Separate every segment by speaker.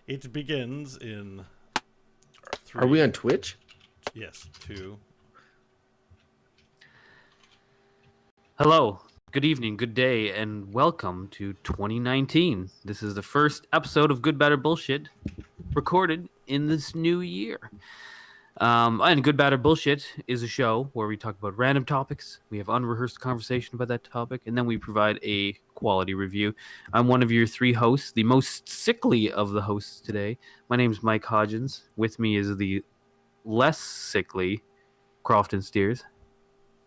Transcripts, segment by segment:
Speaker 1: It begins in
Speaker 2: Are we
Speaker 1: three.
Speaker 2: on Twitch?
Speaker 1: Yes, two.
Speaker 3: Hello, good evening, good day, and welcome to 2019. This is the first episode of Good, Better Bullshit recorded in this new year. And Good, Better Bullshit is a show where we talk about random topics. We have unrehearsed conversation about that topic, and then we provide a quality review. I'm one of your three hosts, the most sickly of the hosts today. My name is Mike Hodgins. With me is the less sickly Crofton Steers.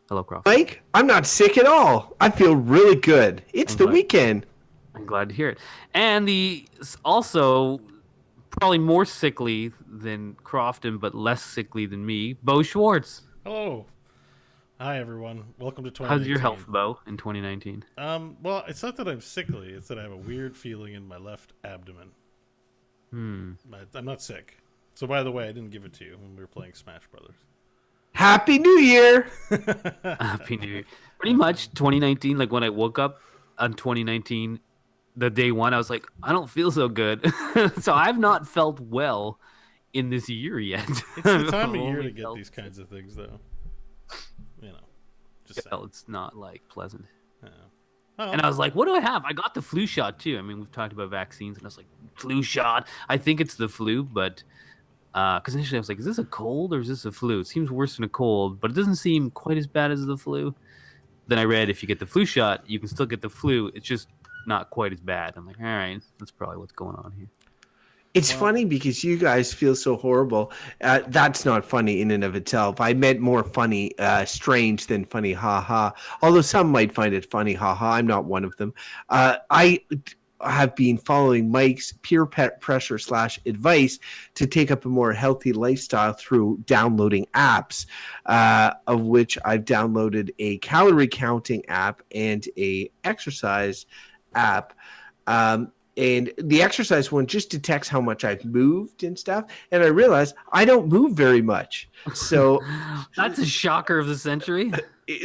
Speaker 3: Hello, Crofton.
Speaker 2: Mike, I'm not sick at all. I feel really good. It's
Speaker 3: I'm
Speaker 2: the
Speaker 3: glad.
Speaker 2: weekend.
Speaker 3: I'm glad to hear it. And the also probably more sickly than Crofton, but less sickly than me, Bo Schwartz.
Speaker 1: Hello. Hi, everyone. Welcome to
Speaker 3: How's
Speaker 1: 2019.
Speaker 3: your health, Bo, in 2019?
Speaker 1: Well, it's not that I'm sickly. It's that I have a weird feeling in my left abdomen. I'm not sick. So, by the way, I didn't give it to you when we were playing Smash Brothers.
Speaker 2: Happy New Year.
Speaker 3: Happy New Year. Pretty much 2019, like when I woke up on 2019, the day one, I was like, I don't feel so good. So I've not felt well in this year yet.
Speaker 1: It's the time of year to get these kinds of things, though. You know, just saying.
Speaker 3: Well, it's not like pleasant.
Speaker 1: Yeah. Oh,
Speaker 3: And I was like, what do I have? I got the flu shot too. I mean, we've talked about vaccines, and I was like, flu shot. I think it's the flu, but because initially I was like, is this a cold or is this a flu? It seems worse than a cold, but it doesn't seem quite as bad as the flu. Then I read if you get the flu shot, you can still get the flu. It's just not quite as bad. I'm like, all right, that's probably what's going on here.
Speaker 2: It's funny because you guys feel so horrible. That's not funny in and of itself. I meant more funny, strange than funny, ha. Although some might find it funny, ha. I'm not one of them. I have been following Mike's peer pressure / advice to take up a more healthy lifestyle through downloading apps, of which I've downloaded a calorie counting app and a exercise app. And the exercise one just detects how much I've moved and stuff. And I realized I don't move very much. So
Speaker 3: That's a shocker of the century.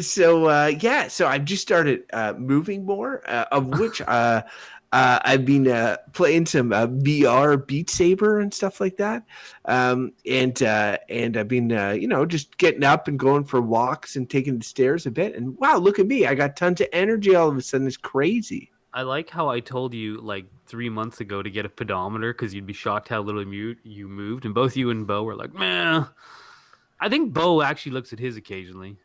Speaker 2: so I've just started moving more, of which I've been playing some VR Beat Saber and stuff like that, and I've been just getting up and going for walks and taking the stairs a bit. And wow, look at me! I got tons of energy all of a sudden. It's crazy.
Speaker 3: I like how I told you like 3 months ago to get a pedometer because you'd be shocked how little you moved, and both you and Bo were like, "Man." I think Bo actually looks at his occasionally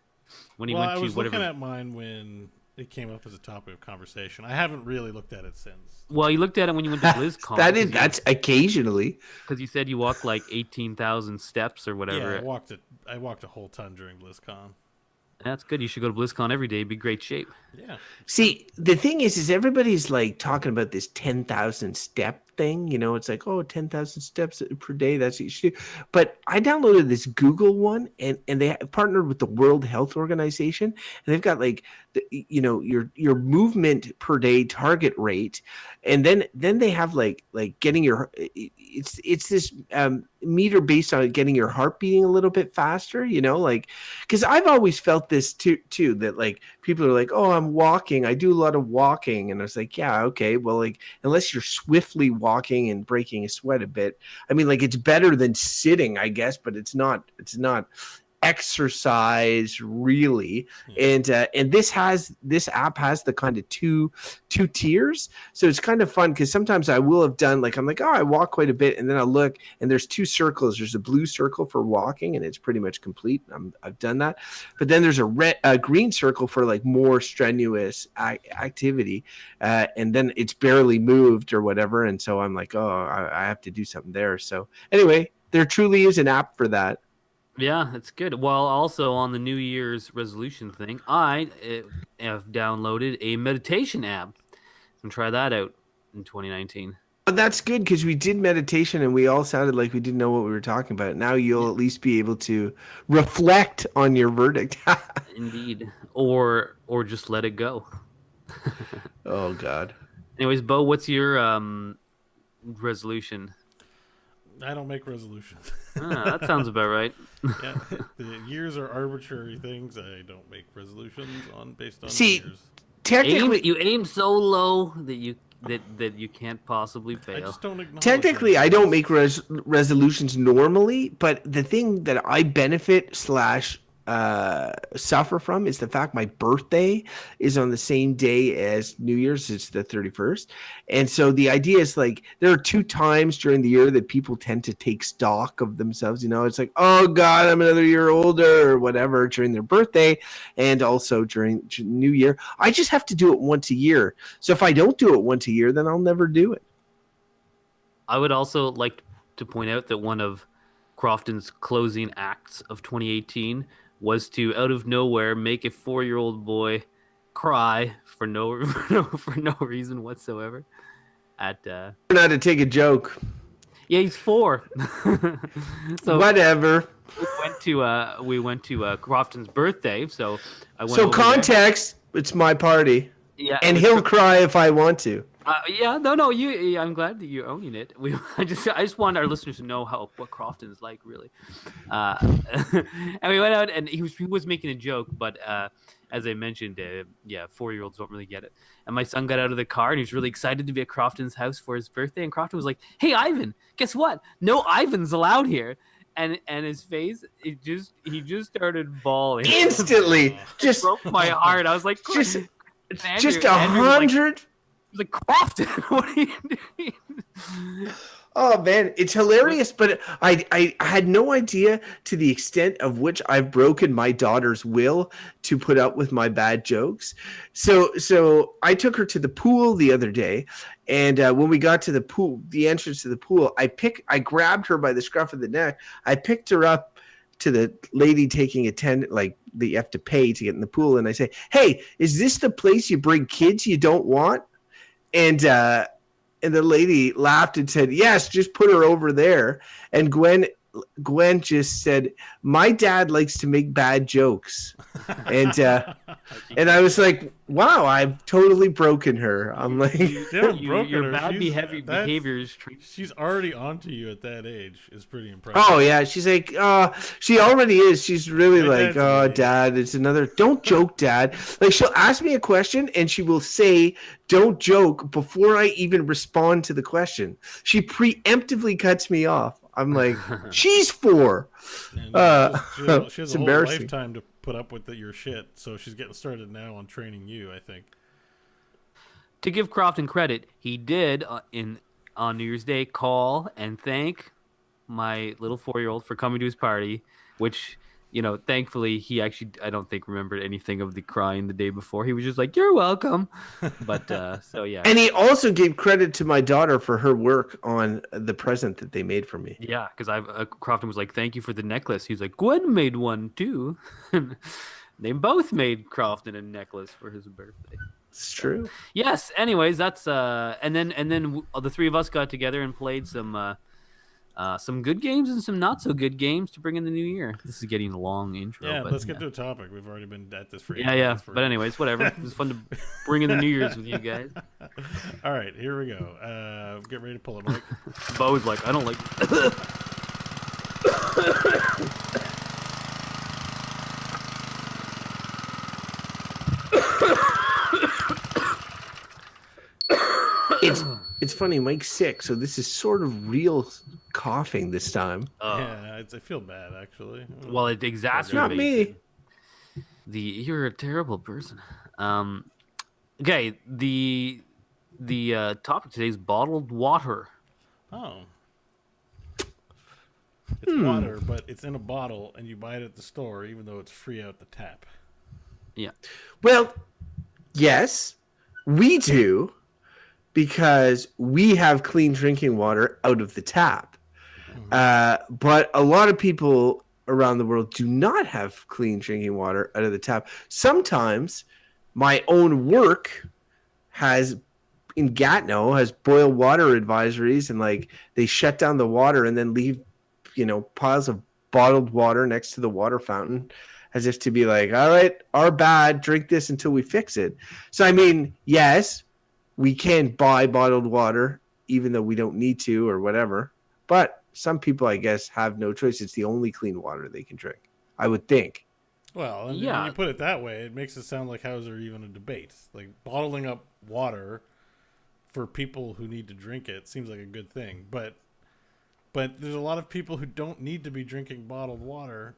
Speaker 3: when he
Speaker 1: well,
Speaker 3: went
Speaker 1: I
Speaker 3: to
Speaker 1: was
Speaker 3: whatever.
Speaker 1: looking at mine when it came up as a topic of conversation. I haven't really looked at it since.
Speaker 3: Well, you looked at it when you went to BlizzCon.
Speaker 2: That's occasionally.
Speaker 3: Because you said you walked like 18,000 steps or whatever.
Speaker 1: Yeah, I walked a whole ton during BlizzCon.
Speaker 3: That's good. You should go to BlizzCon every day. Be great shape.
Speaker 1: Yeah.
Speaker 2: See, the thing is everybody's like talking about this 10,000 step thing. You know, it's like, oh, 10,000 steps per day. That's what you should do. But I downloaded this Google one, and they partnered with the World Health Organization, and they've got like, your movement per day target rate, and then they have like getting your it's this meter based on getting your heart beating a little bit faster. You know, like because I've always felt this too that like people are like, oh, I'm walking. I do a lot of walking. And I was like, yeah, okay. Well, like, unless you're swiftly walking and breaking a sweat a bit, I mean, like, it's better than sitting, I guess, but it's not exercise really. And this app has the kind of two tiers, so it's kind of fun because sometimes I will have done like, I'm like, oh, I walk quite a bit, and then I'll look and there's two circles. There's a blue circle for walking and it's pretty much complete. I've done that, but then there's a green circle for like more strenuous activity, and then it's barely moved or whatever, and so I'm like, oh, I have to do something there. So anyway, there truly is an app for that.
Speaker 3: Yeah, it's good. Well, also on the New Year's resolution thing, I have downloaded a meditation app and try that out in 2019.
Speaker 2: But that's good because we did meditation and we all sounded like we didn't know what we were talking about. Now you'll at least be able to reflect on your verdict.
Speaker 3: Indeed. Or just let it go.
Speaker 2: Oh, God.
Speaker 3: Anyways, Bo, what's your resolution?
Speaker 1: I don't make resolutions.
Speaker 3: That sounds about right.
Speaker 1: Yeah, the years are arbitrary things. I don't make resolutions based on
Speaker 2: See,
Speaker 1: years.
Speaker 2: technically,
Speaker 3: You aim so low that you that you can't possibly
Speaker 1: I
Speaker 3: fail.
Speaker 1: just don't acknowledge
Speaker 2: Technically,
Speaker 1: them.
Speaker 2: I don't make resolutions normally, but the thing that I benefit slash suffer from is the fact my birthday is on the same day as New Year's. It's the 31st. And so the idea is like there are 2 times during the year that people tend to take stock of themselves. You know, it's like, oh God, I'm another year older or whatever during their birthday and also during New Year. I just have to do it once a year. So if I don't do it once a year, then I'll never do it.
Speaker 3: I would also like to point out that one of Crofton's closing acts of 2018 was to, out of nowhere, make a 4-year-old boy cry for no for no reason whatsoever. At
Speaker 2: Learn how to take a joke.
Speaker 3: yeah, he's 4. So
Speaker 2: Whatever.
Speaker 3: we went to Crofton's birthday. So I went
Speaker 2: So
Speaker 3: over there.
Speaker 2: context, it's my party.
Speaker 3: Yeah,
Speaker 2: And
Speaker 3: it was
Speaker 2: he'll cry if I want to.
Speaker 3: yeah, no. I'm glad that you're owning it. I just want our listeners to know what Crofton is like, really. And we went out, and he was making a joke, but as I mentioned, 4-year-olds don't really get it. And my son got out of the car, and he was really excited to be at Crofton's house for his birthday. And Crofton was like, "Hey, Ivan, guess what? No Ivans allowed here." And his face, he just started bawling
Speaker 2: Instantly. Just
Speaker 3: broke my heart. I was like,
Speaker 2: just
Speaker 3: Andrew,
Speaker 2: just
Speaker 3: Andrew was like,
Speaker 2: 100.
Speaker 3: like, Crofton, what are you doing?
Speaker 2: Oh man, it's hilarious, but I had no idea to the extent of which I've broken my daughter's will to put up with my bad jokes. So I took her to the pool the other day, and when we got to the pool, the entrance to the pool, I grabbed her by the scruff of the neck. I picked her up to the lady taking attendant, like that you have to pay to get in the pool, and I say, "Hey, is this the place you bring kids you don't want?" And the lady laughed and said, "Yes, just put her over there." And Gwen just said, "My dad likes to make bad jokes," and I was like, "Wow, I've totally broken her." I'm like,
Speaker 3: your bad behavior is
Speaker 1: she's already onto you at that age is pretty impressive.
Speaker 2: oh yeah, she's like, she already is. She's really like, "Oh, Dad, it's another. Don't joke, Dad." Like she'll ask me a question and she will say, "Don't joke," before I even respond to the question. She preemptively cuts me off. I'm like, she's 4.
Speaker 1: She has
Speaker 2: It's
Speaker 1: a whole
Speaker 2: embarrassing.
Speaker 1: lifetime to put up with your shit, so she's getting started now on training you, I think.
Speaker 3: To give Crofton credit, he did on New Year's Day call and thank my little 4-year-old for coming to his party, which, thankfully he actually, I don't think, remembered anything of the crying the day before. He was just like, "You're welcome." But so yeah.
Speaker 2: And he also gave credit to my daughter for her work on the present that they made for me.
Speaker 3: Yeah, because Crofton was like, "Thank you for the necklace." He's like, "Gwen made one too." They both made Crofton a necklace for his birthday.
Speaker 2: It's true.
Speaker 3: Yes. Anyways, that's and then the 3 of us got together and played some good games and some not so good games to bring in the new year. This is getting a long intro.
Speaker 1: Yeah,
Speaker 3: but,
Speaker 1: let's get to a topic. We've already been at this for 8
Speaker 3: Yeah.
Speaker 1: minutes.
Speaker 3: But anyways, whatever. It was fun to bring in the New Year's with you guys.
Speaker 1: All right, here we go. Get ready to pull it, Mike.
Speaker 3: Bo's like, "I don't like."
Speaker 2: It's funny. Mike's sick, so this is sort of real coughing this time.
Speaker 1: Yeah, I feel bad actually.
Speaker 3: Well, it exacerbates.
Speaker 2: Not me.
Speaker 3: You're a terrible person. Okay. The topic today is bottled water.
Speaker 1: Oh. It's water, but it's in a bottle, and you buy it at the store, even though it's free out the tap.
Speaker 3: Yeah.
Speaker 2: Well, yes, we do, because we have clean drinking water out of the tap. But a lot of people around the world do not have clean drinking water out of the tap. Sometimes my own work in Gatineau has boil water advisories, and like they shut down the water and then leave, piles of bottled water next to the water fountain, as if to be like, "All right, our bad, drink this until we fix it." So, I mean, yes, we can buy bottled water, even though we don't need to or whatever. But some people, I guess, have no choice. It's the only clean water they can drink, I would think.
Speaker 1: Well, and when you put it that way, it makes it sound like how is there even a debate? Like bottling up water for people who need to drink it seems like a good thing. But there's a lot of people who don't need to be drinking bottled water,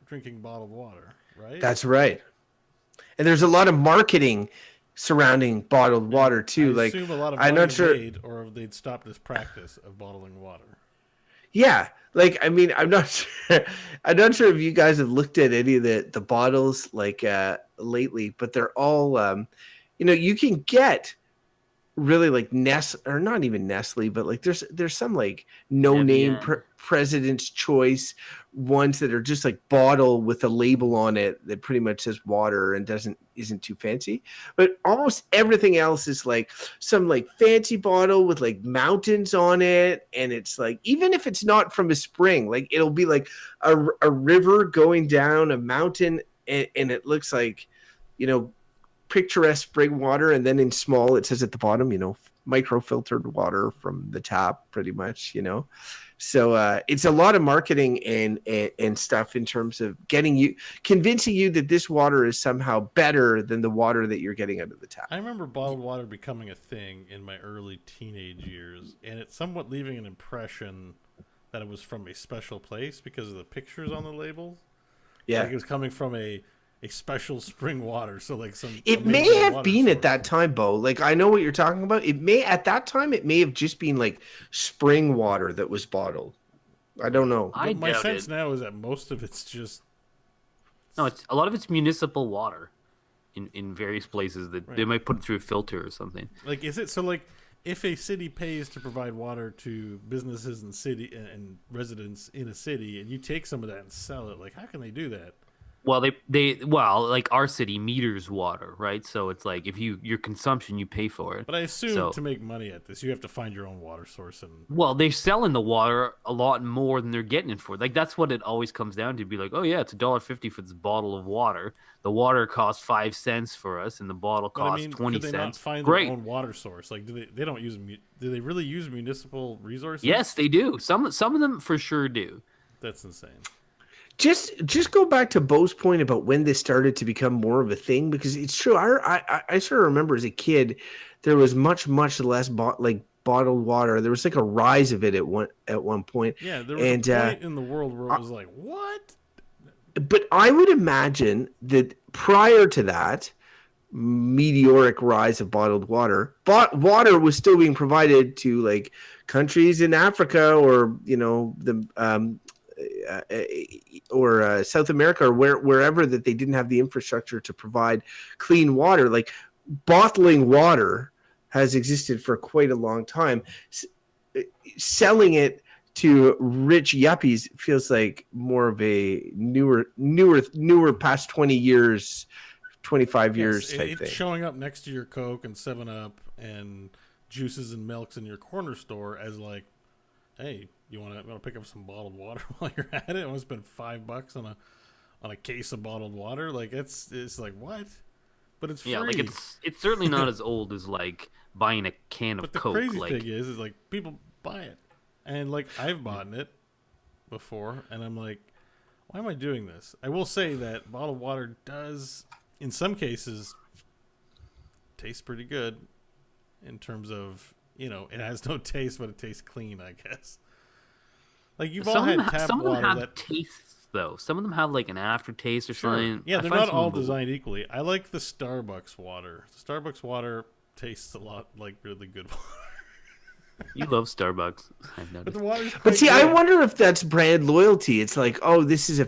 Speaker 1: right?
Speaker 2: That's right. And there's a lot of marketing surrounding bottled water too.
Speaker 1: I
Speaker 2: Like,
Speaker 1: assume a lot of
Speaker 2: I'm
Speaker 1: money
Speaker 2: not sure.
Speaker 1: made, or they'd stop this practice of bottling water.
Speaker 2: Yeah, like I mean, I'm not sure. I'm not sure if you guys have looked at any of the bottles like lately, but they're all you can get really like or not even Nestle, but like there's some like no name
Speaker 3: Evian.
Speaker 2: President's Choice ones that are just like bottle with a label on it that pretty much says water and isn't too fancy. But almost everything else is like some like fancy bottle with like mountains on it, and it's like even if it's not from a spring, like it'll be like a river going down a mountain, and it looks like picturesque spring water, and then in small it says at the bottom microfiltered water from the tap, pretty much. So it's a lot of marketing and stuff in terms of convincing you that this water is somehow better than the water that you're getting out of the tap.
Speaker 1: I remember bottled water becoming a thing in my early teenage years, and it's somewhat leaving an impression that it was from a special place because of the pictures on the labels.
Speaker 2: Yeah,
Speaker 1: like it was coming from a special spring water. So like
Speaker 2: it may have been at that time, Bo. Like I know what you're talking about. At that time it may have just been like spring water that was bottled. I don't know.
Speaker 1: But my sense now is that most of it's just
Speaker 3: it's a lot of it's municipal water in various places that they might put it through a filter or something.
Speaker 1: Like is it so like if a city pays to provide water to businesses and city and residents in a city, and you take some of that and sell it, like how can they do that?
Speaker 3: Well, like our city meters water, right? So it's like if your consumption, you pay for it.
Speaker 1: But I assume to make money at this, you have to find your own water source.
Speaker 3: Well, they're selling the water a lot more than they're getting it for. Like that's what it always comes down to. Be like, oh yeah, it's $1.50 for this bottle of water. The water costs 5 cents for us, and the bottle costs 20
Speaker 1: could they
Speaker 3: cents.
Speaker 1: Not find
Speaker 3: Great.
Speaker 1: Their own water source? Like, do they really use municipal resources?
Speaker 3: Yes, they do. Some of them for sure do.
Speaker 1: That's insane.
Speaker 2: Just go back to Bo's point about when this started to become more of a thing, because it's true. I sort of remember as a kid, there was much less bottled water. There was like a rise of it at one point.
Speaker 1: Yeah, there was a point in the world where it was like, what?
Speaker 2: But I would imagine that prior to that meteoric rise of bottled water, water was still being provided to like countries in Africa or or South America or wherever that they didn't have the infrastructure to provide clean water. Like bottling water has existed for quite a long time. Selling it to rich yuppies feels like more of a newer past 20 years, 25 years type thing.
Speaker 1: It's showing up next to your Coke and 7-Up and juices and milks in your corner store as like, hey, you want to pick up some bottled water while you're at it? I want to spend $5 on a case of bottled water. Like it's like what? But it's free.
Speaker 3: Yeah, like it's certainly not as old as like buying a can of Coke.
Speaker 1: But the crazy thing is like people buy it, and like I've bought it before, and I'm like, why am I doing this? I will say that bottled water does, in some cases, taste pretty good. In terms of it has no taste, but it tastes clean, I guess. Like you've all had tap
Speaker 3: some
Speaker 1: water
Speaker 3: of them have
Speaker 1: that
Speaker 3: tastes though. Some of them have like an aftertaste or something.
Speaker 1: Yeah, they're not all designed equally. I like the Starbucks water. The Starbucks water tastes a lot like really good water.
Speaker 3: You love Starbucks. I've noticed.
Speaker 1: But the water's
Speaker 2: But see,
Speaker 1: good.
Speaker 2: I wonder if that's brand loyalty. It's like, oh, this is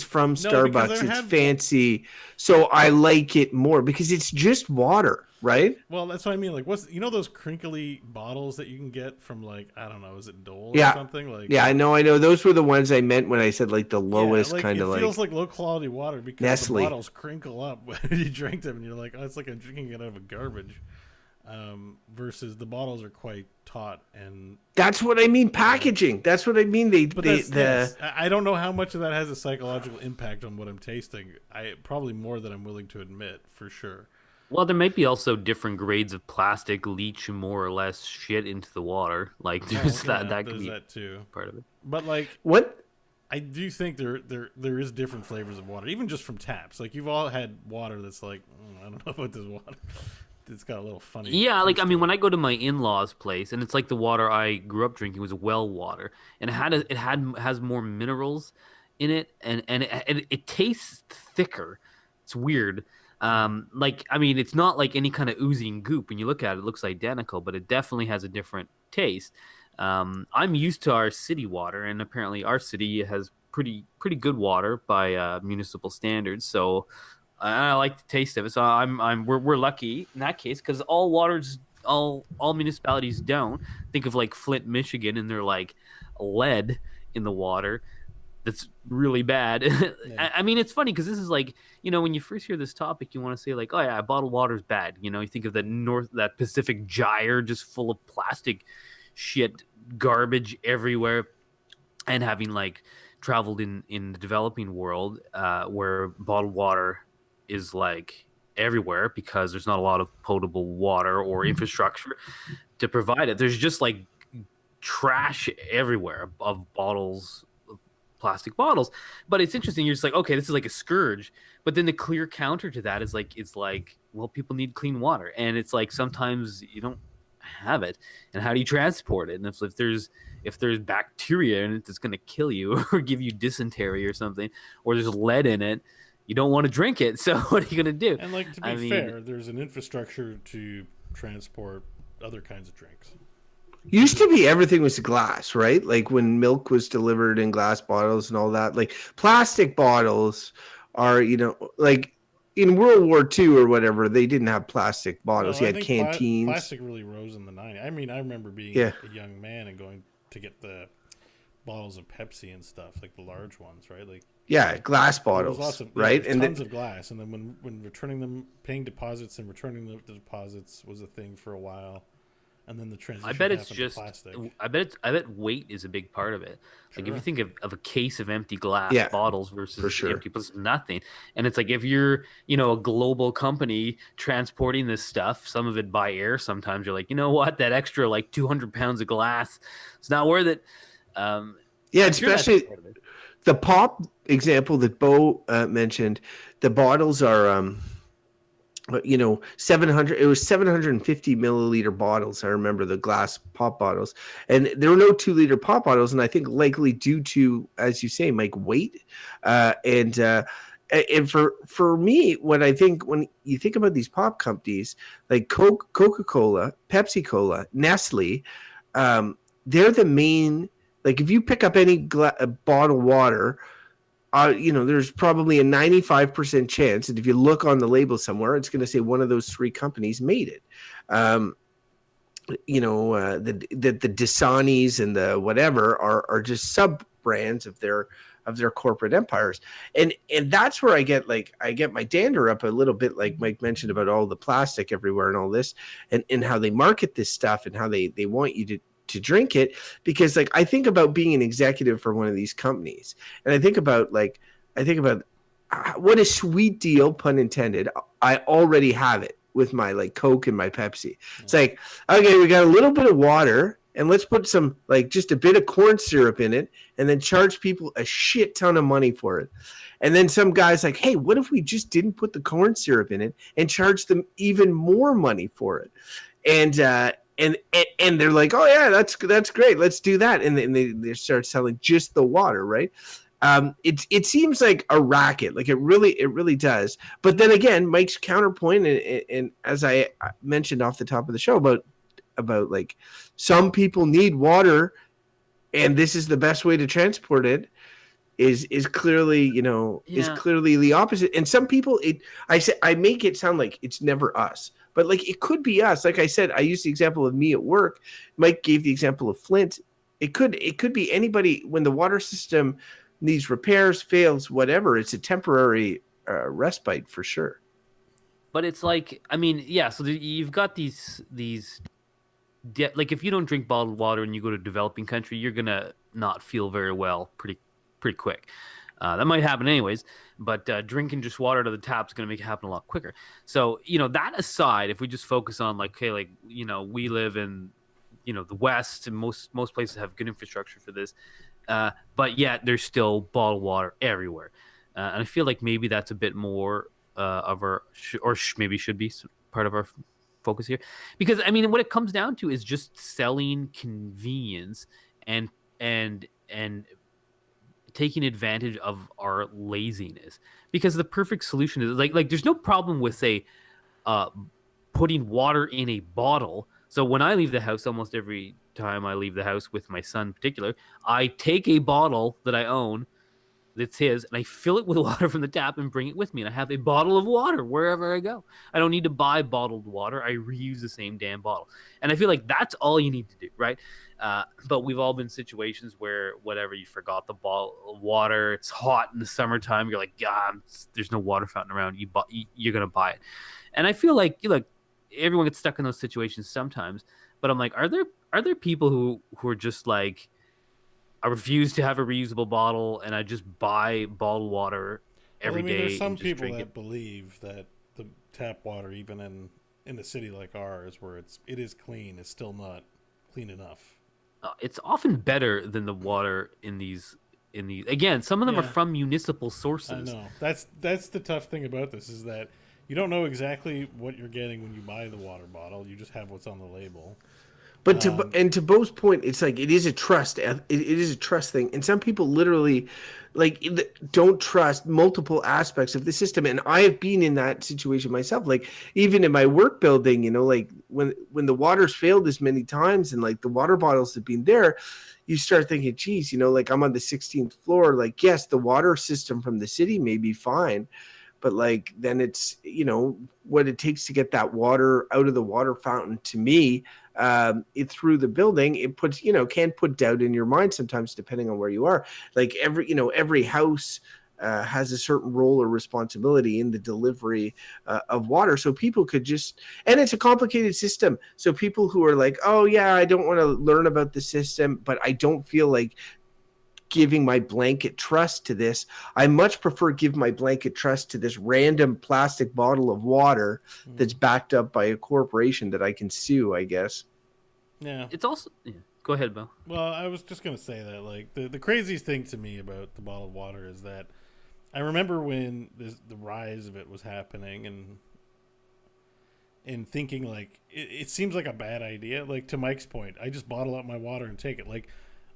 Speaker 2: from Starbucks. It's fancy, so I like it more because it's just water, right?
Speaker 1: Well, that's what I mean. Like, those crinkly bottles that you can get from like, I don't know, is it Dole or something? Like,
Speaker 2: yeah, I know. Those were the ones I meant when I said like the lowest kind of like.
Speaker 1: It feels like low quality water because
Speaker 2: Nestle.
Speaker 1: The bottles crinkle up when you drink them, and you're like, oh, it's like I'm drinking it out of a garbage. Versus the bottles are quite taut, and
Speaker 2: that's what I mean. Packaging. That's what I mean.
Speaker 1: I don't know how much of that has a psychological impact on what I'm tasting. Probably more than I'm willing to admit, for sure.
Speaker 3: Well, there might be also different grades of plastic leach more or less shit into the water. Like there's that could be
Speaker 1: that too,
Speaker 3: part of it.
Speaker 1: But like
Speaker 2: what?
Speaker 1: I do think there is different flavors of water, even just from taps. Like you've all had water that's like, I don't know about this water. it's got a little funny.
Speaker 3: Yeah, like I
Speaker 1: taste
Speaker 3: mean,
Speaker 1: to
Speaker 3: when
Speaker 1: it.
Speaker 3: I go to my in-laws' place, and it's like the water I grew up drinking was well water, and has more minerals in it, and it tastes thicker. It's weird. Like I mean, it's not like any kind of oozing goop. When you look at it, it looks identical, but it definitely has a different taste. I'm used to our city water, and apparently our city has pretty good water by municipal standards. So I like the taste of it. So we're lucky in that case because all municipalities don't. Think of like Flint, Michigan, and they're like lead in the water. That's really bad.
Speaker 1: Yeah.
Speaker 3: I mean, it's funny because this is like, when you first hear this topic, you want to say like, oh yeah, bottled water is bad. You think of that Pacific Gyre just full of plastic shit, garbage everywhere, and having like traveled in the developing world, where bottled water is like everywhere because there's not a lot of potable water or infrastructure to provide it. There's just like trash everywhere of bottles, plastic bottles. But it's interesting. You're just like, okay, this is like a scourge. But then the clear counter to that is like, well, people need clean water, and it's like sometimes you don't have it, and how do you transport it? And if there's bacteria in it that's going to kill you or give you dysentery or something, or there's lead in it, you don't want to drink it. So what are you going to do?
Speaker 1: And like to be
Speaker 3: I mean,
Speaker 1: fair, there's an infrastructure to transport other kinds of drinks.
Speaker 2: Used to be everything was glass, right? Like when milk was delivered in glass bottles and all that. Like plastic bottles are, like in World War II or whatever, they didn't have plastic bottles.
Speaker 1: No,
Speaker 2: You
Speaker 1: I
Speaker 2: had
Speaker 1: think
Speaker 2: canteens.
Speaker 1: plastic really rose in the '90s. I mean, I remember being
Speaker 2: Yeah.
Speaker 1: a young man and going to get the bottles of Pepsi and stuff, like the large ones, right? Like
Speaker 2: Yeah, glass
Speaker 1: there was lots
Speaker 2: bottles,
Speaker 1: of
Speaker 2: right?
Speaker 1: there was
Speaker 2: And
Speaker 1: tons of glass, and then when returning them, paying deposit and returning the deposits was a thing for a while, and then the transition
Speaker 3: I bet it's
Speaker 1: happened to
Speaker 3: just.
Speaker 1: plastic.
Speaker 3: I bet weight is a big part of it. Like if you
Speaker 1: Sure.
Speaker 3: think of a case of empty glass
Speaker 2: yeah,
Speaker 3: bottles
Speaker 2: for
Speaker 3: versus
Speaker 2: sure.
Speaker 3: empty plus nothing, and it's like if you're a global company transporting this stuff, some of it by air. Sometimes you're like, you know what, that extra like 200 pounds of glass, it's not worth it. Um,
Speaker 2: Yeah,
Speaker 3: I'm sure that's
Speaker 2: especially
Speaker 3: part of it.
Speaker 2: the pop example that Bo mentioned. The bottles are 700, it was 750 milliliter bottles. I remember the glass pop bottles, and there were no 2 liter pop bottles, and I think likely due to, as you say, Mike, weight. And for me, when you think about these pop companies like Coca-Cola, Pepsi-Cola, Nestle, they're the main. Like if you pick up any bottled water, there's probably a 95% chance that if you look on the label somewhere, it's going to say one of those 3 companies made it. The Dasanis and the whatever are just sub brands of their corporate empires, and that's where I get my dander up a little bit, like Mike mentioned about all the plastic everywhere and all this, and how they market this stuff and how they want you to drink it. Because like I think about being an executive for one of these companies, and I think about what a sweet deal, pun intended. I already have it with my like Coke and my Pepsi. It's like, okay, we got a little bit of water and let's put some like just a bit of corn syrup in it and then charge people a shit ton of money for it. And then some guy's like, hey, what if we just didn't put the corn syrup in it and charge them even more money for it? And they're like, oh yeah, that's great, let's do that. And then they start selling just the water, right? It seems like a racket, like it really does. But then again, Mike's counterpoint, and as I mentioned off the top of the show about like some people need water, and this is the best way to transport it, is clearly is clearly the opposite. And some people, I make it sound like it's never us, but like it could be us. Like I said, I used the example of me at work. Mike gave the example of Flint. It could be anybody. When the water system needs repairs, fails, whatever, it's a temporary respite for sure.
Speaker 3: But it's like, I mean, yeah. So you've got these like if you don't drink bottled water and you go to a developing country, you're gonna not feel very well pretty quick. That might happen anyways, but drinking just water out of the tap is going to make it happen a lot quicker. So, that aside, if we just focus on like, okay, like, we live in, the West, and most places have good infrastructure for this. But yet there's still bottled water everywhere. And I feel like maybe that's a bit more of our, maybe should be part of our focus here, because I mean, what it comes down to is just selling convenience and and taking advantage of our laziness. Because the perfect solution is like there's no problem with, say, uh, putting water in a bottle. So when I leave the house, almost every time I leave the house with my son in particular, I take a bottle that I own that's his, and I fill it with water from the tap and bring it with me. And I have a bottle of water wherever I go. I don't need to buy bottled water. I reuse the same damn bottle. And I feel like that's all you need to do, right? But we've all been in situations where whatever, you forgot the bottle of water. It's hot in the summertime. You're like, God, there's no water fountain around. You're gonna buy it. And I feel like, everyone gets stuck in those situations sometimes. But I'm like, are there people who are just like, I refuse to have a reusable bottle, and I just buy bottled water every day.
Speaker 1: There's some
Speaker 3: and just
Speaker 1: people
Speaker 3: drink
Speaker 1: that
Speaker 3: it.
Speaker 1: believe that the tap water, even in a city like ours, where it is clean, is still not clean enough.
Speaker 3: It's often better than the water in these. Again, some of them are from municipal sources.
Speaker 1: I know. That's the tough thing about this, is that you don't know exactly what you're getting when you buy the water bottle. You just have what's on the label.
Speaker 2: But to Bo's point, it's like it is a trust. It is a trust thing, and some people literally, like, don't trust multiple aspects of the system. And I have been in that situation myself. Like, even in my work building, like when the water's failed as many times, and like the water bottles have been there, you start thinking, geez, like I'm on the 16th floor. Like, yes, the water system from the city may be fine, but like then it's what it takes to get that water out of the water fountain to me. It through the building, it puts can put doubt in your mind sometimes, depending on where you are. Like every house has a certain role or responsibility in the delivery of water. So people could just, and it's a complicated system. So people who are like, oh yeah, I don't want to learn about the system, but I don't feel like giving my blanket trust to this. I much prefer give my blanket trust to this random plastic bottle of water that's backed up by a corporation that I can sue, I guess.
Speaker 1: Yeah.
Speaker 3: It's also Go ahead, Bill.
Speaker 1: Well, I was just gonna say that, like, the craziest thing to me about the bottled water is that I remember when the rise of it was happening, and thinking like it seems like a bad idea. Like, to Mike's point, I just bottle up my water and take it. Like,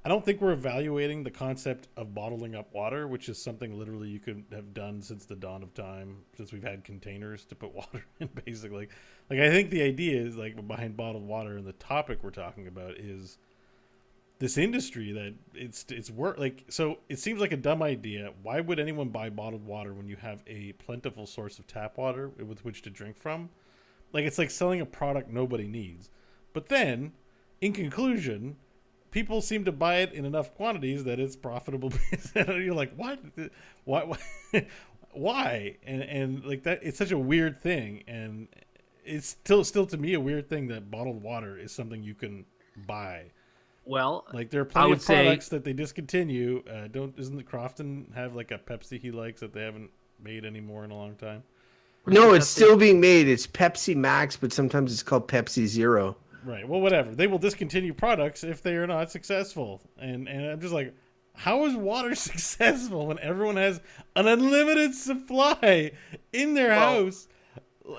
Speaker 1: I don't think we're evaluating the concept of bottling up water, which is something literally you could have done since the dawn of time, since we've had containers to put water in, basically. Like, I think the idea is, like, behind bottled water, and the topic we're talking about is this industry that it's work. Like, so it seems like a dumb idea. Why would anyone buy bottled water when you have a plentiful source of tap water with which to drink from? Like, it's like selling a product nobody needs. But then, in conclusion, people seem to buy it in enough quantities that it's profitable. You're like, what? Why? Why? And like that, it's such a weird thing, and it's still to me a weird thing that bottled water is something you can buy.
Speaker 3: Well,
Speaker 1: like, there are plenty of products that they discontinue. Doesn't the Crofton have like a Pepsi he likes that they haven't made anymore in a long time?
Speaker 2: No, it's still being made. It's Pepsi Max, but sometimes it's called Pepsi Zero.
Speaker 1: Right. Well, whatever. They will discontinue products if they are not successful. And I'm just like, how is water successful when everyone has an unlimited supply in their house?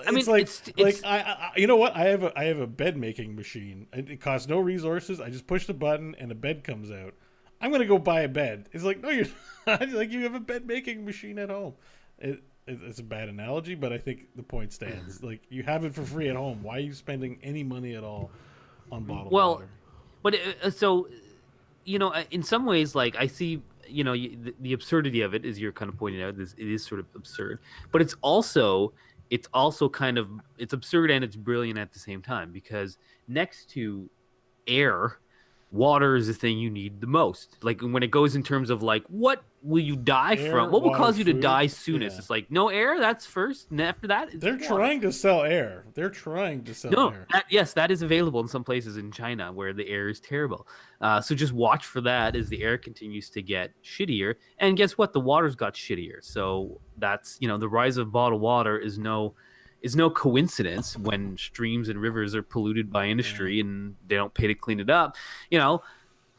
Speaker 3: I mean, it's
Speaker 1: I you know what? I have a bed making machine. It costs no resources. I just push the button and a bed comes out. I'm gonna go buy a bed. It's like, no, you're not. Like, you have a bed making machine at home. It's a bad analogy, but I think the point stands. Like, you have it for free at home. Why are you spending any money at all on bottled water?
Speaker 3: But so, in some ways, like, I see, the absurdity of it, as you're kind of pointing out, it is sort of absurd. But it's also kind of, it's absurd and it's brilliant at the same time, because next to air, water is the thing you need the most. Like, when it goes in terms of, like, what will you die from? What will cause you to die soonest? Yeah. It's like, no, air, that's first, and after that, it's
Speaker 1: they're water. Trying to sell air. They're trying to sell air.
Speaker 3: Yes, that is available in some places in China where the air is terrible. So just watch for that as the air continues to get shittier. And guess what? The water's got shittier. So that's, the rise of bottled water is no coincidence when streams and rivers are polluted by industry and they don't pay to clean it up.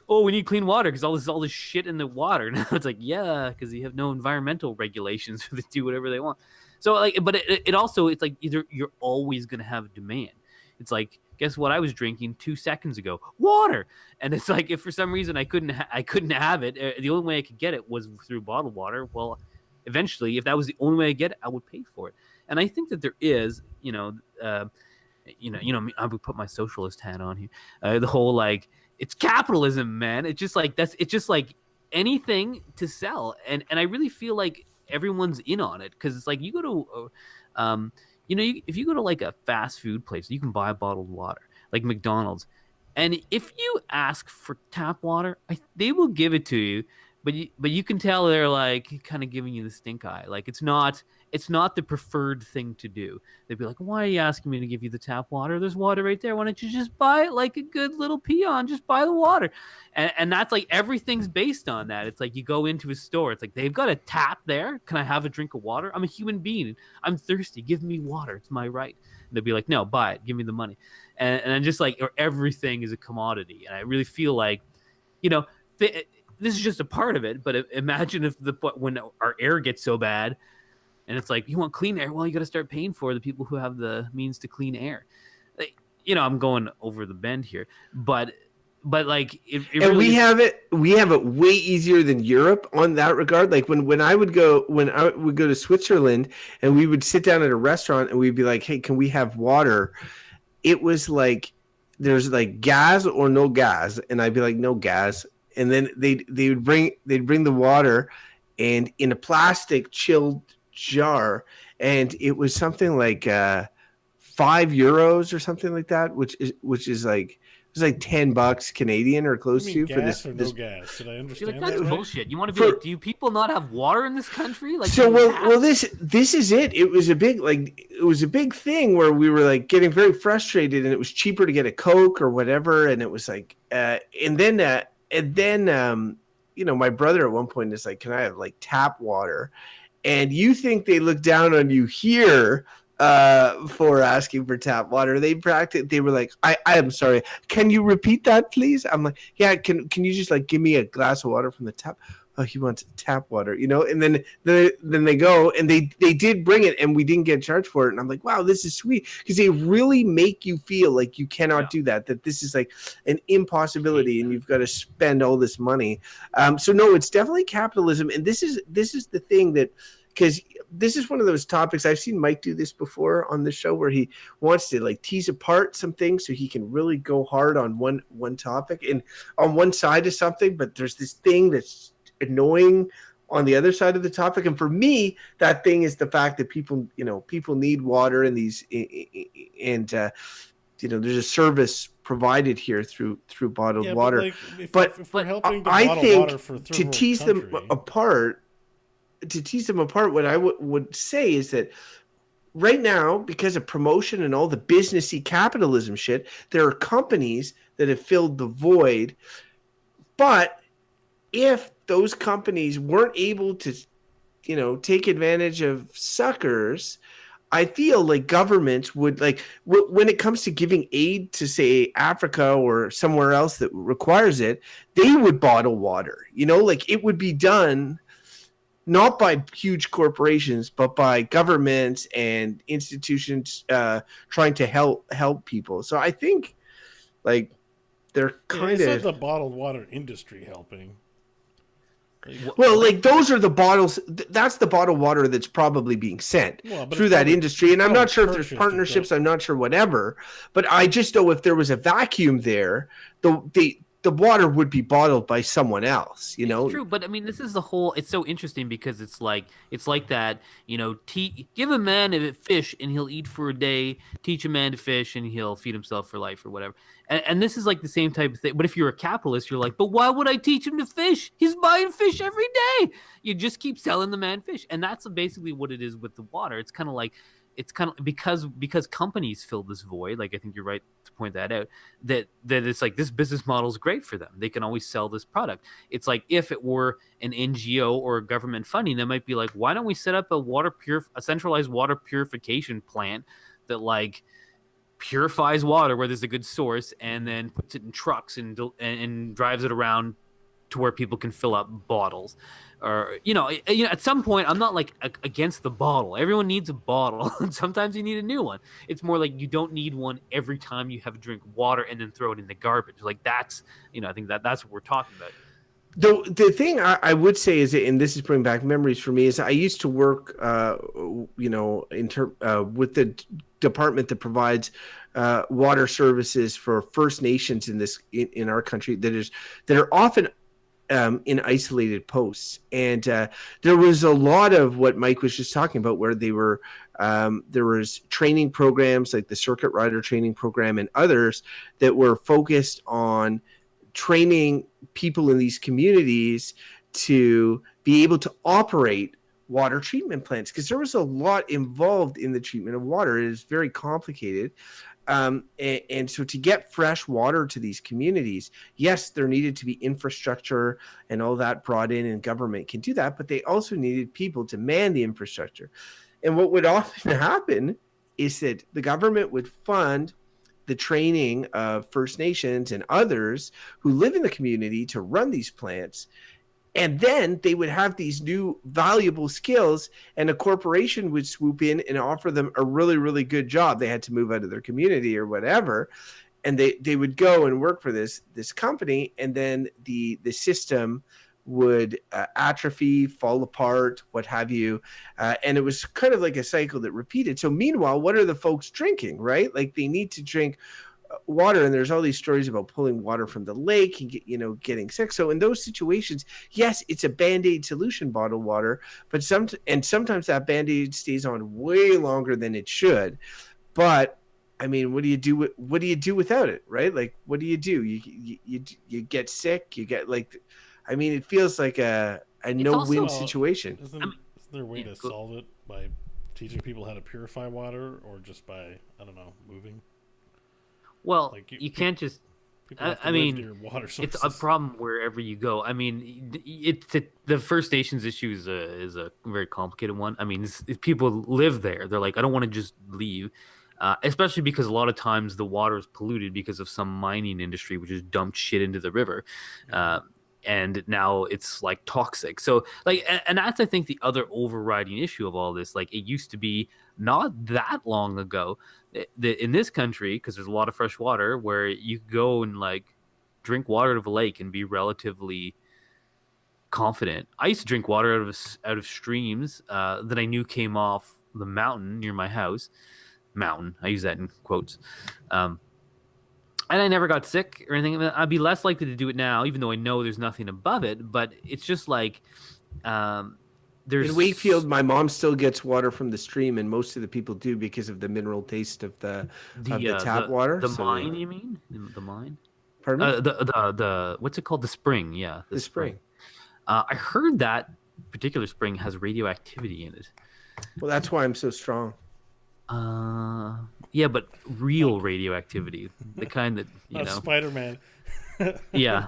Speaker 3: We need clean water because all this shit in the water. Now it's like, yeah, because you have no environmental regulations for to do whatever they want. So, like, but it also, it's like, either you're always going to have demand. It's like, guess what I was drinking 2 seconds ago? Water. And it's like, if for some reason I couldn't have it, the only way I could get it was through bottled water. Well, eventually, if that was the only way I get it, I would pay for it. And I think that there is, I would put my socialist hat on here. The whole like, it's capitalism, man. It's just like it's just like anything to sell, and I really feel like everyone's in on it because it's like you go to, if you go to like a fast food place, you can buy bottled water, like McDonald's, and if you ask for tap water, they will give it to you. But you can tell they're like kind of giving you the stink eye. Like it's not the preferred thing to do. They'd be like, "Why are you asking me to give you the tap water? There's water right there. Why don't you just buy it like a good little peon? Just buy the water." And that's like everything's based on that. It's like you go into a store. It's like they've got a tap there. Can I have a drink of water? I'm a human being. I'm thirsty. Give me water. It's my right. And they'll be like, "No, buy it. Give me the money." And I'm just like, or everything is a commodity. And I really feel like, this is just a part of it, but imagine if when our air gets so bad and it's like, you want clean air? Well, you got to start paying for the people who have the means to clean air. I'm going over the bend here, but like, and
Speaker 2: really we have it way easier than Europe on that regard. Like when I would go to Switzerland and we would sit down at a restaurant and we'd be like, "Hey, can we have water?" It was like, there's like gas or no gas. And I'd be like, "No gas." And then they'd bring the water, and in a plastic chilled jar, and it was something like €5 or something like that, which is like, it was like $10 Canadian or close to
Speaker 1: gas
Speaker 2: for this.
Speaker 1: Or no gas? Did I understand
Speaker 3: that's
Speaker 1: that right?
Speaker 3: bullshit. You want to be like, do people not have water in this country? Like,
Speaker 2: so this is it. It was a big thing where we were like getting very frustrated, and it was cheaper to get a Coke or whatever, and it was like and then my brother at one point is like, "Can I have like tap water?" And you think they look down on you here for asking for tap water? They were like, I am sorry, can you repeat that, please? I'm like, yeah, can you just like give me a glass of water from the tap? Oh, he wants tap water, and then they go and they did bring it, and we didn't get charged for it. And I'm like, wow, this is sweet, because they really make you feel like you cannot do that this is like an impossibility, and you've got to spend all this money. So no, it's definitely capitalism, and this is the thing that, because this is one of those topics I've seen Mike do this before on the show, where he wants to like tease apart some things so he can really go hard on one topic and on one side of something, but there's this thing that's annoying on the other side of the topic. And for me, that thing is the fact that people need water in these, and there's a service provided here through bottled water.
Speaker 1: But if we're helping to
Speaker 2: I think
Speaker 1: water for
Speaker 2: to tease them apart, what I would say is that right now, because of promotion and all the businessy capitalism shit, there are companies that have filled the void. But if those companies weren't able to, take advantage of suckers, I feel like governments would, like, when it comes to giving aid to, say, Africa or somewhere else that requires it, they would bottle water. Like, it would be done not by huge corporations, but by governments and institutions trying to help people. So I think, like, they're kind
Speaker 1: of...
Speaker 2: It's
Speaker 1: not the bottled water industry helping.
Speaker 2: Well, like, those are the bottles. That's the bottled water that's probably being sent through that industry. And I'm not sure if there's partnerships. I'm not sure whatever. But I just know if there was a vacuum there, the water would be bottled by someone else.
Speaker 3: It's true, but I mean, this is the whole. It's so interesting because it's like that. Give a man a fish and he'll eat for a day. Teach a man to fish and he'll feed himself for life or whatever. And this is like the same type of thing. But if you're a capitalist, you're like, but why would I teach him to fish? He's buying fish every day. You just keep selling the man fish. And that's basically what it is with the water. It's kind of because companies fill this void. Like, I think you're right to point that out, that it's like this business model is great for them. They can always sell this product. It's like if it were an NGO or a government funding, they might be like, why don't we set up a centralized water purification plant that like purifies water where there's a good source and then puts it in trucks and drives it around to where people can fill up bottles, or at some point I'm not like against the bottle. Everyone needs a bottle, and sometimes you need a new one. It's more like you don't need one every time you have a drink of water and then throw it in the garbage. Like that's I think that's what we're talking about.
Speaker 2: The thing I would say is, and this is bringing back memories for me, is I used to work, with the department that provides water services for First Nations in our country that are often in isolated posts. And there was a lot of what Mike was just talking about, where there was training programs like the Circuit Rider training program and others that were focused on training people in these communities to be able to operate water treatment plants, because there was a lot involved in the treatment of water. It is very complicated. And so to get fresh water to these communities, yes, there needed to be infrastructure and all that brought in, and government can do that, but they also needed people to man the infrastructure. And what would often happen is that the government would fund the training of First Nations and others who live in the community to run these plants. And then they would have these new valuable skills, and a corporation would swoop in and offer them a really, really good job. They had to move out of their community or whatever. And they would go and work for this company. And then the system would atrophy, fall apart, what have you. And it was kind of like a cycle that repeated. So meanwhile, what are the folks drinking, right? Like they need to drink water, and there's all these stories about pulling water from the lake and getting sick. So in those situations, yes, it's a Band-Aid solution, bottled water, but sometimes that Band-Aid stays on way longer than it should. But I mean, what do you do without it, right? Like, what do? You get sick, you get like, I mean, it feels like a no-win situation.
Speaker 1: Isn't there a way to solve it by teaching people how to purify water, or just by, I don't know, moving?
Speaker 3: Well, like you can't just. I mean, it's a problem wherever you go. I mean, the First Nations issue is a very complicated one. I mean, if people live there, they're like, I don't want to just leave, especially because a lot of times the water is polluted because of some mining industry which has dumped shit into the river. And now it's like toxic. So like, and that's, I think, the other overriding issue of all this. Like, it used to be not that long ago that in this country, because there's a lot of fresh water, where you could go and like drink water out of a lake and be relatively confident. I used to drink water out of streams that I knew came off the mountain near my house. Mountain, I use that in quotes. And I never got sick or anything. I'd be less likely to do it now, even though I know there's nothing above it. But it's just like there's
Speaker 2: in Wakefield, my mom still gets water from the stream, and most of the people do because of the mineral taste of the tap water.
Speaker 3: The mine, you mean? The mine?
Speaker 2: Pardon me?
Speaker 3: The what's it called? The spring, yeah.
Speaker 2: The spring.
Speaker 3: I heard that particular spring has radioactivity in it.
Speaker 2: Well, that's why I'm so strong.
Speaker 3: Yeah, but real radioactivity, the kind that
Speaker 1: Spider-Man.
Speaker 3: Yeah,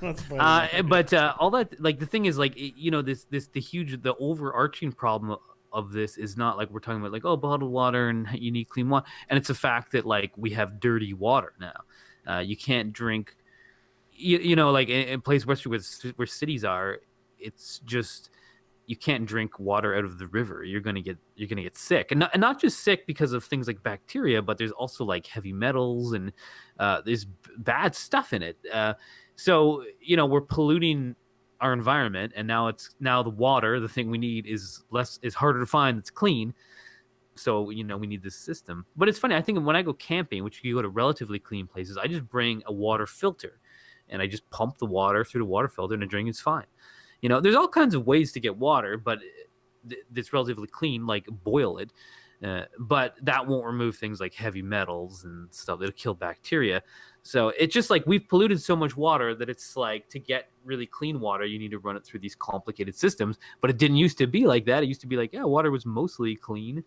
Speaker 3: but all that, like, the thing is, like, the overarching problem of this is not like we're talking about like, oh, bottled water and you need clean water, and it's a fact that like we have dirty water now. You can't drink, like in places where cities are, it's just. You can't drink water out of the river. You're gonna get sick, and not just sick because of things like bacteria, but there's also like heavy metals and there's bad stuff in it. So we're polluting our environment, and now the water, the thing we need, is harder to find. That's clean. So we need this system. But it's funny. I think when I go camping, which you go to relatively clean places, I just bring a water filter, and I just pump the water through the water filter, and I drink. It's fine. There's all kinds of ways to get water, but it's relatively clean, like boil it. But that won't remove things like heavy metals and stuff that'll kill bacteria. So it's just like we've polluted so much water that it's like, to get really clean water, you need to run it through these complicated systems. But it didn't used to be like that. It used to be like, yeah, water was mostly clean.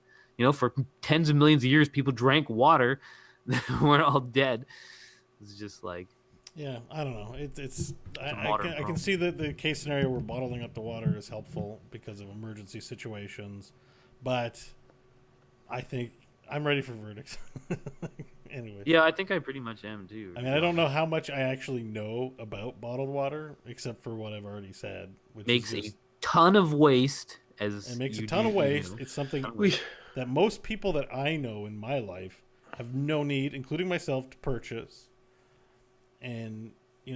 Speaker 3: For tens of millions of years, people drank water. We're all dead. It's just like.
Speaker 1: Yeah, I don't know. I can see that the case scenario where bottling up the water is helpful because of emergency situations, but I think I'm ready for verdicts. Anyway.
Speaker 3: Yeah, I think I pretty much am too.
Speaker 1: I mean, I don't know how much I actually know about bottled water, except for what I've already said, which
Speaker 3: Makes
Speaker 1: is just,
Speaker 3: a ton of waste. As
Speaker 1: it makes a
Speaker 3: you
Speaker 1: ton of
Speaker 3: do
Speaker 1: waste.
Speaker 3: know.
Speaker 1: It's something
Speaker 2: We
Speaker 1: that most people that I know in my life have no need, including myself, to purchase. And,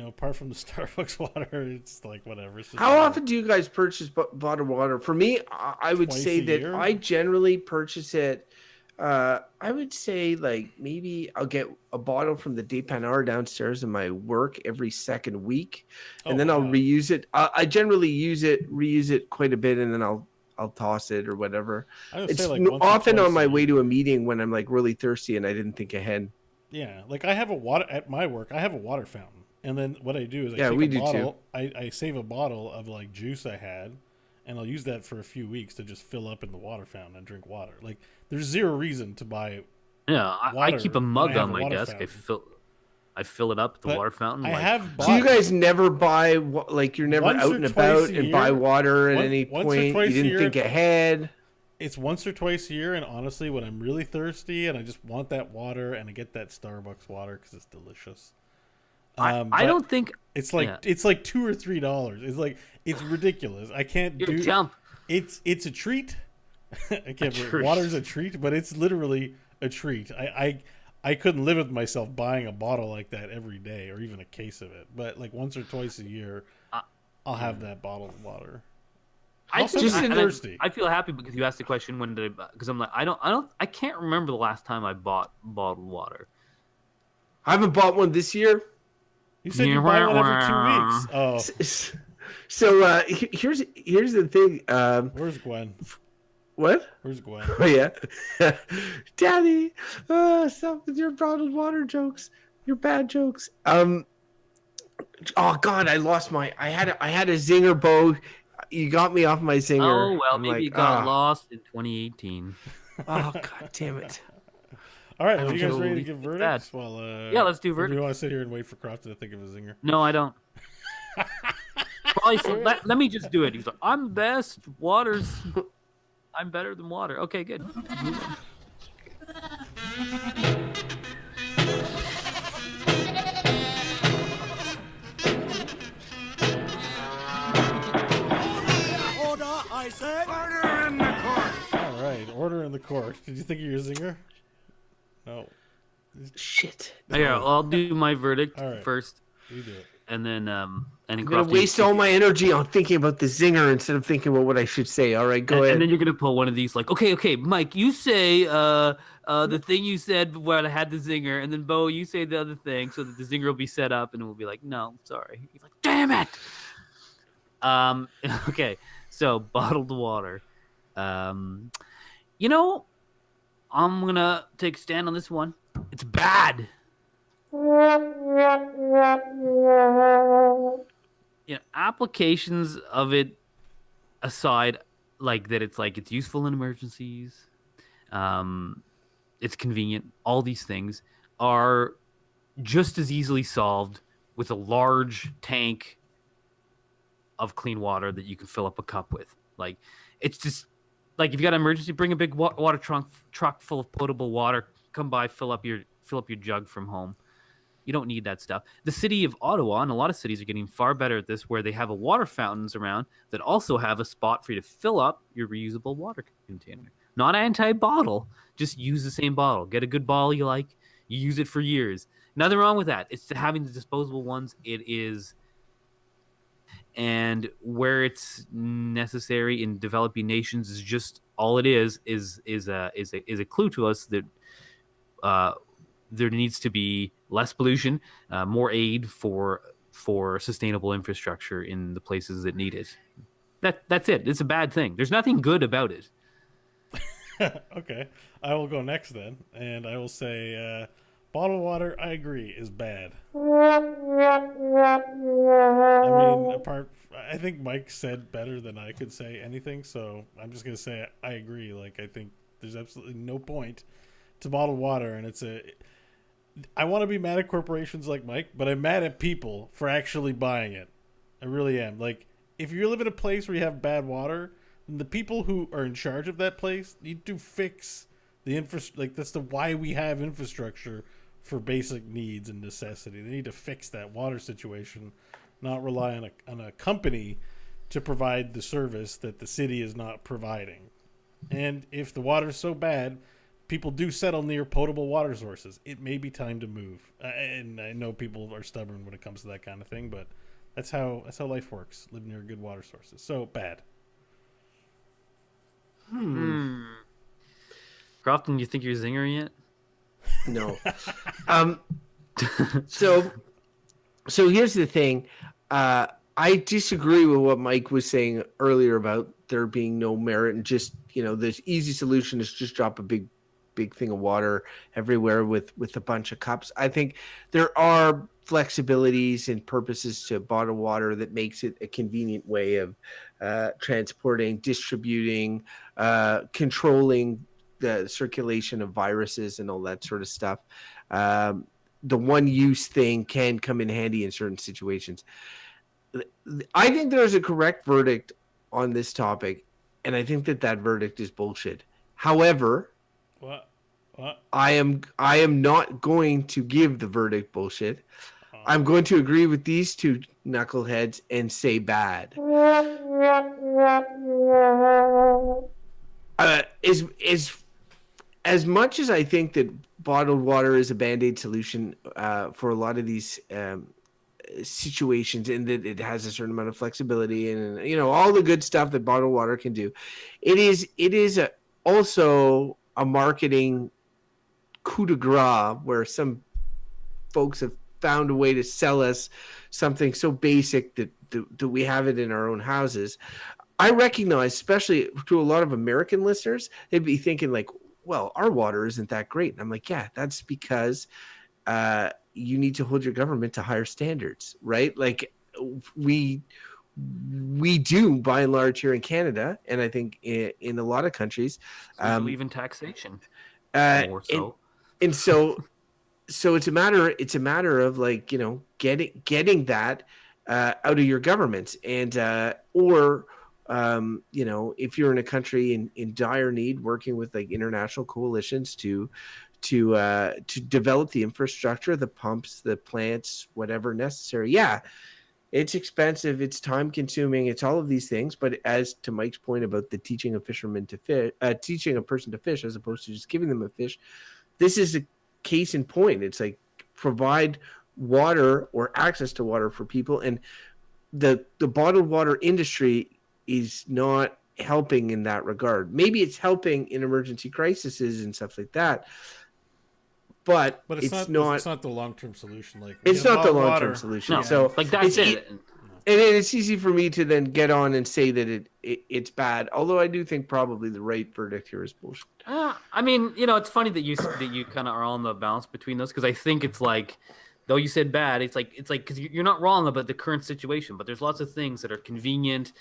Speaker 1: apart from the Starbucks water, it's like whatever. It's just
Speaker 2: How
Speaker 1: water.
Speaker 2: often do you guys purchase bottled water? For me, I would
Speaker 1: Twice
Speaker 2: say
Speaker 1: a
Speaker 2: that
Speaker 1: year?
Speaker 2: I generally purchase it. I would say like maybe I'll get a bottle from the dépanneur downstairs in my work every second week, and then I'll
Speaker 1: wow.
Speaker 2: reuse it. I generally reuse it quite a bit, and then I'll toss it or whatever.
Speaker 1: I would
Speaker 2: It's
Speaker 1: say like once or
Speaker 2: often
Speaker 1: twice
Speaker 2: on my
Speaker 1: a
Speaker 2: way to a
Speaker 1: year.
Speaker 2: meeting when I'm like really thirsty and I didn't think ahead.
Speaker 1: Yeah, like I have a water at my work. I have a water fountain, and then what I do is I
Speaker 2: Yeah,
Speaker 1: take
Speaker 2: we
Speaker 1: a
Speaker 2: do too.
Speaker 1: bottle. I save a bottle of like juice I had, and I'll use that for a few weeks to just fill up in the water fountain and drink water. Like there's zero reason to buy
Speaker 3: Yeah, I
Speaker 1: water
Speaker 3: keep a
Speaker 1: when
Speaker 3: mug
Speaker 1: I have
Speaker 3: on
Speaker 1: a
Speaker 3: my
Speaker 1: water
Speaker 3: desk.
Speaker 1: fountain.
Speaker 3: I fill it up at the
Speaker 1: But
Speaker 3: water fountain.
Speaker 1: I
Speaker 3: Like,
Speaker 1: have bought
Speaker 2: So you guys never buy like you're never
Speaker 1: Once
Speaker 2: out
Speaker 1: or
Speaker 2: and
Speaker 1: twice
Speaker 2: about
Speaker 1: a
Speaker 2: and buy
Speaker 1: year.
Speaker 2: water at
Speaker 1: Once
Speaker 2: any
Speaker 1: or
Speaker 2: point. You
Speaker 1: twice a
Speaker 2: didn't
Speaker 1: year.
Speaker 2: think ahead.
Speaker 1: It's once or twice a year, and honestly, when I'm really thirsty and I just want that water, and I get that Starbucks water because it's delicious.
Speaker 3: I
Speaker 1: But
Speaker 3: don't think
Speaker 1: it's like
Speaker 3: yeah.
Speaker 1: it's like $2 or $3. It's ridiculous. I can't
Speaker 3: you
Speaker 1: do.
Speaker 3: jump.
Speaker 1: It's a treat. I can't believe
Speaker 3: treat.
Speaker 1: water's a treat, but it's literally a treat. I couldn't live with myself buying a bottle like that every day or even a case of it. But like once or twice a year, I'll have that bottled water. Also,
Speaker 2: just
Speaker 1: I'm
Speaker 2: in
Speaker 1: thirsty.
Speaker 3: I feel happy because you asked the question when did I? Because I'm like I can't remember the last time I bought bottled water.
Speaker 2: I haven't bought one this year.
Speaker 1: You said you buy one every 2 weeks. Oh,
Speaker 2: So here's the thing.
Speaker 1: where's Gwen?
Speaker 2: What?
Speaker 1: Where's Gwen?
Speaker 2: Oh yeah, Daddy, stop with your bottled water jokes. Your bad jokes. Oh God, I lost my. I had a zinger, Bo. You got me off my zinger.
Speaker 3: Oh well,
Speaker 2: I'm
Speaker 3: maybe
Speaker 2: like,
Speaker 3: it got lost in 2018.
Speaker 2: Oh God damn it.
Speaker 1: All right,
Speaker 3: I
Speaker 1: are you
Speaker 3: don't
Speaker 1: guys
Speaker 3: know.
Speaker 1: ready to give verdicts? Well,
Speaker 3: Yeah, let's do
Speaker 1: or do
Speaker 3: verdicts.
Speaker 1: you want to sit here and wait for Crofton to think of a zinger?
Speaker 3: No, I don't. Probably let me just do it. He's like, I'm the best. I'm better than water. Okay, good.
Speaker 4: Order, I say. Order in the court.
Speaker 1: All right, order in the court. Did you think of your zinger? No.
Speaker 2: Shit.
Speaker 3: Yeah, I'll do my verdict
Speaker 1: All right.
Speaker 3: first,
Speaker 1: You do it.
Speaker 3: and then
Speaker 2: I'm gonna
Speaker 3: Crofty,
Speaker 2: waste all my energy on thinking about the zinger instead of thinking about what I should say. All right, go
Speaker 3: and
Speaker 2: ahead.
Speaker 3: then you're gonna pull one of these, like, okay, Mike, you say the thing you said when I had the zinger, and then Bo, you say the other thing, so that the zinger will be set up, and we'll be like, no, sorry. He's like, damn it. Okay, so bottled water. You know, I'm gonna take a stand on this one. It's bad. Applications of it aside, like that, it's useful in emergencies. It's convenient. All these things are just as easily solved with a large tank of clean water that you can fill up a cup with. Like, it's just like if you got an emergency, bring a big water truck full of potable water. Come by, fill up your jug from home. You don't need that stuff. The city of Ottawa and a lot of cities are getting far better at this, where they have a water fountains around that also have a spot for you to fill up your reusable water container. Not anti-bottle, just use the same bottle. Get a good bottle you like. You use it for years. Nothing wrong with that. It's having the disposable ones. It is, and where it's necessary in developing nations is just all it is a clue to us that there needs to be less pollution, more aid for sustainable infrastructure in the places that need it. That's it. It's a bad thing. There's nothing good about it.
Speaker 1: Okay, I will go next then, and I will say bottled water, I agree, is bad. I mean, I think Mike said better than I could say anything, so I'm just going to say I agree. Like, I think there's absolutely no point to bottled water, and I want to be mad at corporations like Mike, but I'm mad at people for actually buying it. I really am. Like, if you live in a place where you have bad water, then the people who are in charge of that place need to fix the infrastructure. Like, that's why we have infrastructure for basic needs and necessity. They need to fix that water situation, not rely on a company to provide the service that the city is not providing. And if the water's so bad, people do settle near potable water sources. It may be time to move. And I know people are stubborn when it comes to that kind of thing, but that's how life works. Live near good water sources. So bad.
Speaker 3: Crofton, you think you're zinger yet?
Speaker 2: No. So here's the thing. I disagree with what Mike was saying earlier about there being no merit and just, the easy solution is just drop a big thing of water everywhere with a bunch of cups. I think there are flexibilities and purposes to bottled water that makes it a convenient way of transporting, distributing, controlling the circulation of viruses and all that sort of stuff. The one-use thing can come in handy in certain situations. I think there's a correct verdict on this topic, and I think that verdict is bullshit. However,
Speaker 1: What?
Speaker 2: I am not going to give the verdict bullshit. I'm going to agree with these two knuckleheads and say bad. As much as I think that bottled water is a Band-Aid solution for a lot of these situations, and that it has a certain amount of flexibility and all the good stuff that bottled water can do, it is also a marketing coup de grace where some folks have found a way to sell us something so basic that we have it in our own houses. I recognize, especially to a lot of American listeners, they'd be thinking like, well, our water isn't that great. And I'm like, yeah, that's because you need to hold your government to higher standards, right? Like we do by and large here in Canada, and I think in a lot of countries,
Speaker 3: We believe in taxation. More so.
Speaker 2: And so it's a matter of like, getting that out of your government, and or if you're in a country in dire need, working with like international coalitions to develop the infrastructure, the pumps, the plants, whatever necessary. Yeah, it's expensive, it's time consuming, it's all of these things. But as to Mike's point about the teaching a fisherman to fish, teaching a person to fish as opposed to just giving them a fish, this is a case in point. It's like provide water or access to water for people, and the bottled water industry is not helping in that regard. Maybe it's helping in emergency crises and stuff like that. But it's not
Speaker 1: the long-term solution. Like
Speaker 2: it's not the long-term solution.
Speaker 3: No,
Speaker 2: so
Speaker 3: like that's it.
Speaker 2: And it's easy for me to then get on and say that it's bad. Although I do think probably the right verdict here is bullshit.
Speaker 3: I mean, it's funny that you kind of are on the balance between those, because I think it's like, though you said bad, it's like because you're not wrong about the current situation, but there's lots of things that are convenient.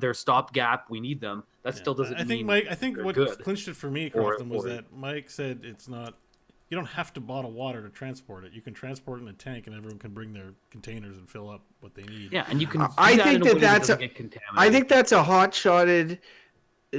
Speaker 3: They're stopgap. We need them. That still doesn't mean.
Speaker 1: Mike. I think what
Speaker 3: good.
Speaker 1: clinched it for me, Crofton, was that Mike said it's not. You don't have to bottle water to transport it. You can transport it in a tank, and everyone can bring their containers and fill up what they need.
Speaker 3: Yeah, and you can.
Speaker 2: I think that's a hot-shotted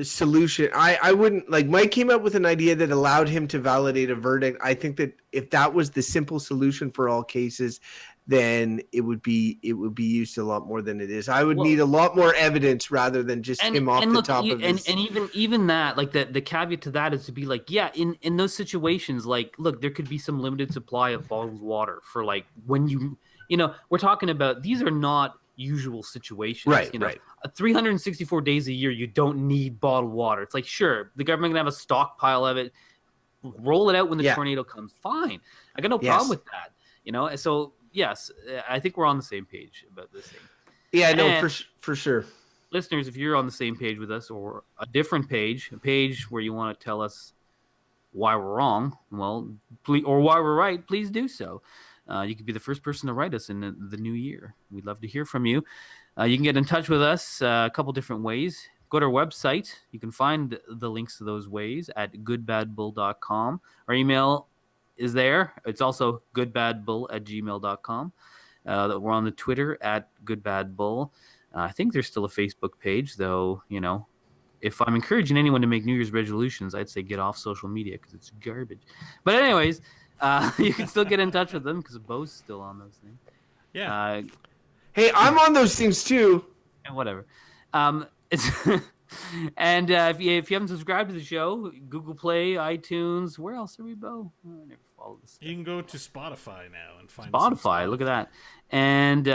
Speaker 2: solution. I wouldn't like. Mike came up with an idea that allowed him to validate a verdict. I think that if that was the simple solution for all cases, then it would be used a lot more than it is. I would need a lot more evidence rather than just him off the top of his.
Speaker 3: And even that, like the caveat to that is to be like, yeah, in those situations, like, look, there could be some limited supply of bottled water for like when we're talking about, these are not usual situations.
Speaker 2: Right, right.
Speaker 3: 364 days a year, you don't need bottled water. It's like, sure, the government can have a stockpile of it, roll it out when the tornado comes. Fine, I got no problem with that. So. Yes, I think we're on the same page about this thing.
Speaker 2: Yeah, no, for sure.
Speaker 3: Listeners, if you're on the same page with us, or a different page, a page where you want to tell us why we're wrong, or why we're right, please do so. You could be the first person to write us in the new year. We'd love to hear from you. You can get in touch with us a couple different ways. Go to our website. You can find the links to those ways at goodbadbull.com. Our email is there. It's also goodbadbull@gmail.com. We're on the Twitter at goodbadbull. I think there's still a Facebook page, though. If I'm encouraging anyone to make New Year's resolutions, I'd say get off social media because it's garbage. But anyways, You can still get in touch with them because Bo's still on those things.
Speaker 1: Yeah.
Speaker 2: Hey, I'm on those things too.
Speaker 3: And whatever. It's and if you haven't subscribed to the show, Google Play, iTunes, where else are we, Bo? Oh, I never followed this.
Speaker 1: You can go to Spotify now and find us on
Speaker 3: Spotify. Look at that. And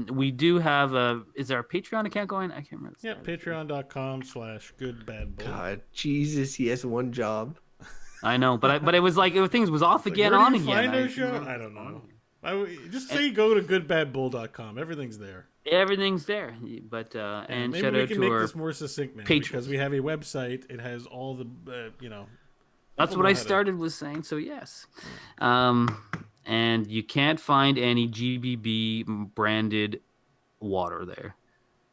Speaker 3: we do have is our Patreon account going? I can't remember.
Speaker 1: Yeah, patreon.com/goodbadbull.
Speaker 2: God, Jesus, he has one job.
Speaker 3: I know, but it was like things was off again,
Speaker 1: Where
Speaker 3: on
Speaker 1: do you
Speaker 3: again.
Speaker 1: find our show? I don't know. Just say go to goodbadbull.com. Everything's there.
Speaker 3: Everything's there. But and
Speaker 1: maybe
Speaker 3: shout
Speaker 1: we
Speaker 3: out
Speaker 1: can
Speaker 3: to
Speaker 1: make
Speaker 3: our
Speaker 1: this more succinct now
Speaker 3: patrons.
Speaker 1: because we have a website. It has all the
Speaker 3: That's what I started with saying. So yes, and you can't find any GBB branded water there.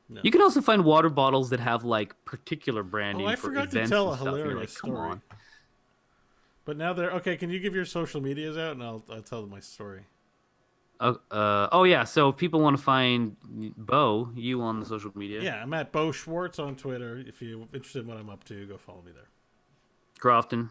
Speaker 1: No.
Speaker 3: You can also find water bottles that have like particular branding.
Speaker 1: Oh, I
Speaker 3: for
Speaker 1: forgot to
Speaker 3: events
Speaker 1: tell a
Speaker 3: and stuff, and you're
Speaker 1: hilarious
Speaker 3: like, come
Speaker 1: story.
Speaker 3: on.
Speaker 1: But now they're okay. Can you give your social medias out and I'll tell them my story.
Speaker 3: Oh yeah. So if people want to find Bo, you on the social media.
Speaker 1: Yeah, I'm at Bo Schwartz on Twitter. If you're interested in what I'm up to, go follow me there.
Speaker 3: Crofton,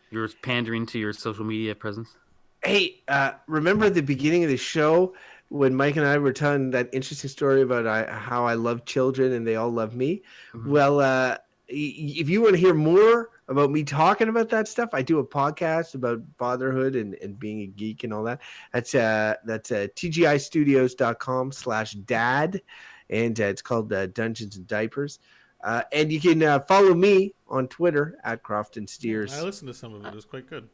Speaker 3: you're pandering to your social media presence.
Speaker 2: Hey, remember at the beginning of the show when Mike and I were telling that interesting story about how I love children and they all love me?
Speaker 3: Mm-hmm.
Speaker 2: Well, if you want to hear more about me talking about that stuff, I do a podcast about fatherhood and being a geek and all that. That's tgistudios.com/dad, and it's called Dungeons and Diapers. And you can follow me on Twitter at Crofton Steers.
Speaker 1: I listened to some of it. It was quite good.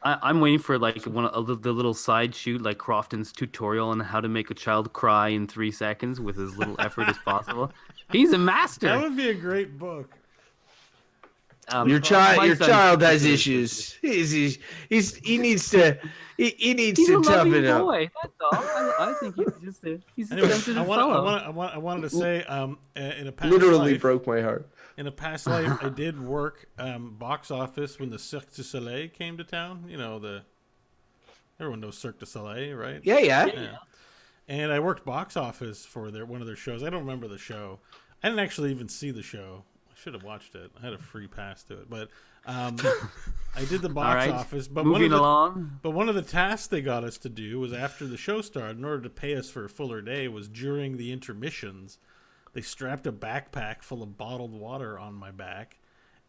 Speaker 3: I'm waiting for like one of the little side shoot, like Crofton's tutorial on how to make a child cry in 3 seconds with as little effort as possible. He's a master.
Speaker 1: That would be a great book.
Speaker 2: Your child has issues. He needs to toughen up.
Speaker 3: Boy, that's all. I think he's
Speaker 1: Anyway,
Speaker 3: a sensitive
Speaker 1: I
Speaker 3: fellow.
Speaker 1: wanted to say in a past
Speaker 2: Literally
Speaker 1: life,
Speaker 2: broke my heart.
Speaker 1: in a past life, I did work box office when the Cirque du Soleil came to town. You know everyone knows Cirque du Soleil, right?
Speaker 2: Yeah.
Speaker 1: And I worked box office for one of their shows. I don't remember the show. I didn't actually even see the show. I should have watched it. I had a free pass to it, but I did the box office. But
Speaker 3: moving along.
Speaker 1: But one of the tasks they got us to do was after the show started, in order to pay us for a fuller day, was during the intermissions, they strapped a backpack full of bottled water on my back,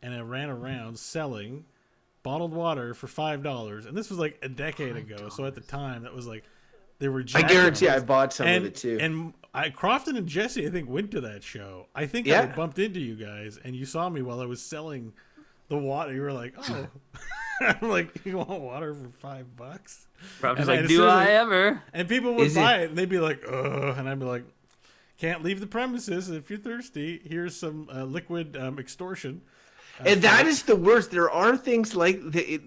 Speaker 1: and I ran around selling bottled water for $5. And this was like a decade ago, so at the time that was like they were.
Speaker 2: I guarantee I bought some of it too.
Speaker 1: And Crofton and Jesse, I think, went to that show. I think I bumped into you guys, and you saw me while I was selling the water. You were like, "Oh," I'm like, "You want water for $5?"
Speaker 3: Crofton's like, "Do I ever?"
Speaker 1: And people would buy it, and they'd be like, "Ugh," and I'd be like, "Can't leave the premises. If you're thirsty, here's some liquid extortion."
Speaker 2: And that is the worst. There are things like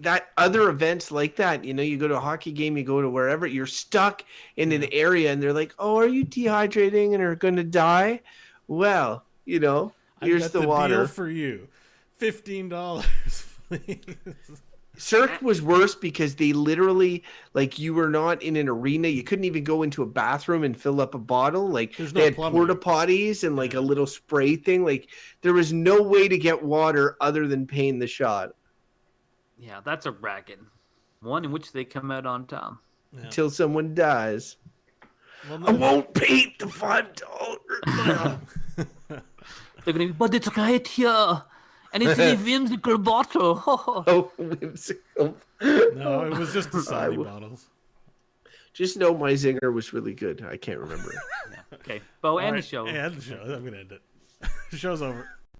Speaker 2: that, other events like that. You know, you go to a hockey game, you go to wherever, you're stuck in an area, and they're like, "Oh, are you dehydrating and are going to die?" Well, here's the water
Speaker 1: deal for you, $15, please.
Speaker 2: Cirque was worse because they literally, like, you were not in an arena. You couldn't even go into a bathroom and fill up a bottle. Like, they had porta potties and like a little spray thing. Like, there was no way to get water other than paying the shot.
Speaker 3: Yeah, that's a racket. One in which they come out on top.
Speaker 2: Until someone dies.
Speaker 1: Well, no,
Speaker 2: I won't pay the $5.
Speaker 3: They're gonna be, but it's right here. And it's in a whimsical bottle.
Speaker 2: Oh, whimsical.
Speaker 1: No, it was just the Sally bottles.
Speaker 2: Just know my zinger was really good. I can't remember it.
Speaker 3: Okay, Bo, end the show.
Speaker 1: Yeah, end the show. I'm going to end it. The show's over.